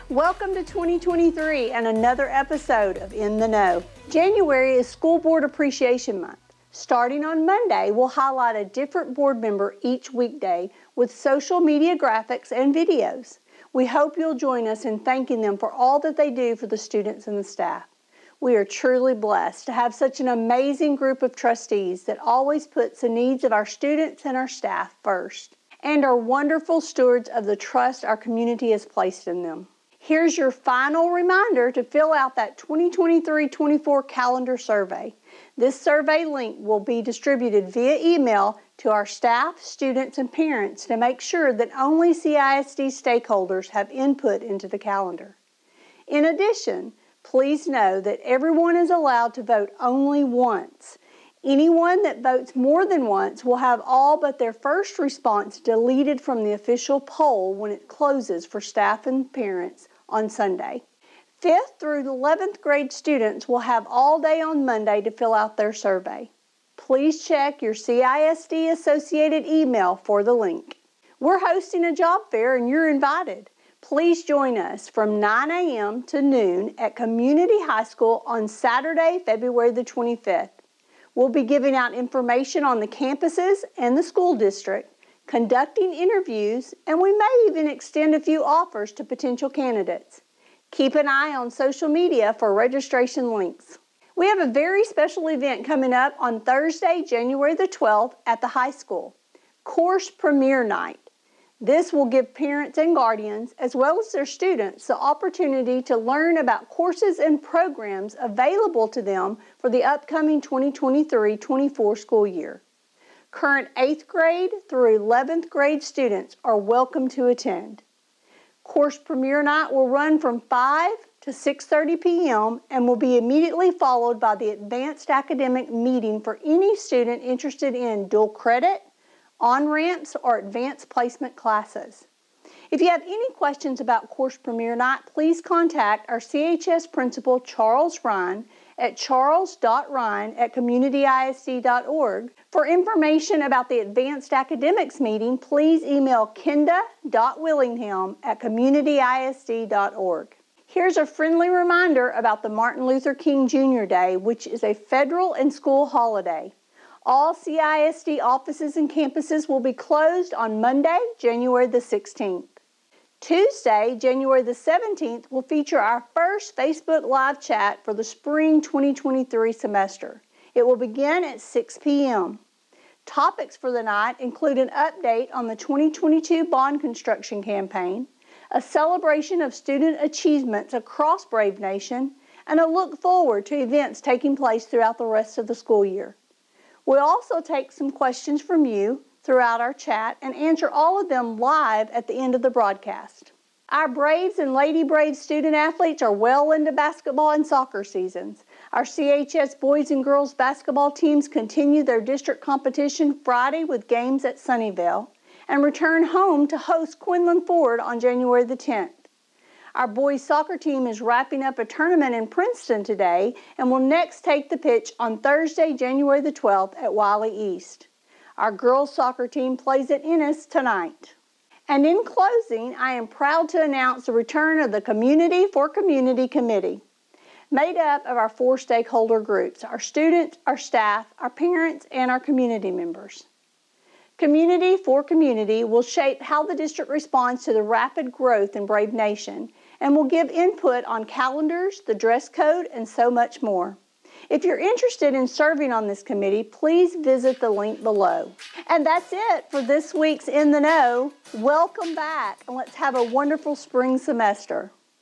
Welcome to 2023 and another episode of In the Know. January is School Board Appreciation Month. Starting on Monday, we'll highlight a different board member each weekday with social media graphics and videos. We hope you'll join us in thanking them for all that they do for the students and the staff. We are truly blessed to have such an amazing group of trustees that always puts the needs of our students and our staff first, and are wonderful stewards of the trust our community has placed in them. Here's your final reminder to fill out that 2023-24 calendar survey. This survey link will be distributed via email to our staff, students, and parents to make sure that only CISD stakeholders have input into the calendar. In addition, please know that everyone is allowed to vote only once. Anyone that votes more than once will have all but their first response deleted from the official poll when it closes for staff and parents on Sunday. 5th through 11th grade students will have all day on Monday to fill out their survey. Please check your CISD associated email for the link. We're hosting a job fair and you're invited. Please join us from 9 a.m. to noon at Community High School on Saturday, February the 25th. We'll be giving out information on the campuses and the school district, conducting interviews, and we may even extend a few offers to potential candidates. Keep an eye on social media for registration links. We have a very special event coming up on Thursday, January the 12th at the high school, Course Premiere Night. This will give parents and guardians, as well as their students, the opportunity to learn about courses and programs available to them for the upcoming 2023-24 school year. Current 8th grade through 11th grade students are welcome to attend. Course Premiere Night will run from 5 to 6:30 p.m. and will be immediately followed by the Advanced Academic Meeting for any student interested in dual credit, on-ramps, or advanced placement classes. If you have any questions about Course Premiere Night, please contact our CHS principal, Charles Ryan, at charles.ryan at communityisd.org. For information about the Advanced Academics Meeting, please email Kenda.Willingham at communityisd.org. Here's a friendly reminder about the Martin Luther King Jr. Day, which is a federal and school holiday. All CISD offices and campuses will be closed on Monday, January the 16th. Tuesday, January the 17th, will feature our first Facebook Live chat for the spring 2023 semester. It will begin at 6 p.m. Topics for the night include an update on the 2022 bond construction campaign, a celebration of student achievements across Brave Nation, and a look forward to events taking place throughout the rest of the school year. We'll also take some questions from you throughout our chat and answer all of them live at the end of the broadcast. Our Braves and Lady Braves student athletes are well into basketball and soccer seasons. Our CHS boys and girls basketball teams continue their district competition Friday with games at Sunnyvale and return home to host Quinlan Ford on January the 10th. Our boys soccer team is wrapping up a tournament in Princeton today and will next take the pitch on Thursday, January the 12th at Wiley East. Our girls soccer team plays at Ennis tonight. And in closing, I am proud to announce the return of the Community for Community Committee, made up of our 4 stakeholder groups: our students, our staff, our parents, and our community members. Community for Community will shape how the district responds to the rapid growth in Brave Nation and will give input on calendars, the dress code, and so much more. If you're interested in serving on this committee, please visit the link below. And that's it for this week's In the Know. Welcome back, and let's have a wonderful spring semester.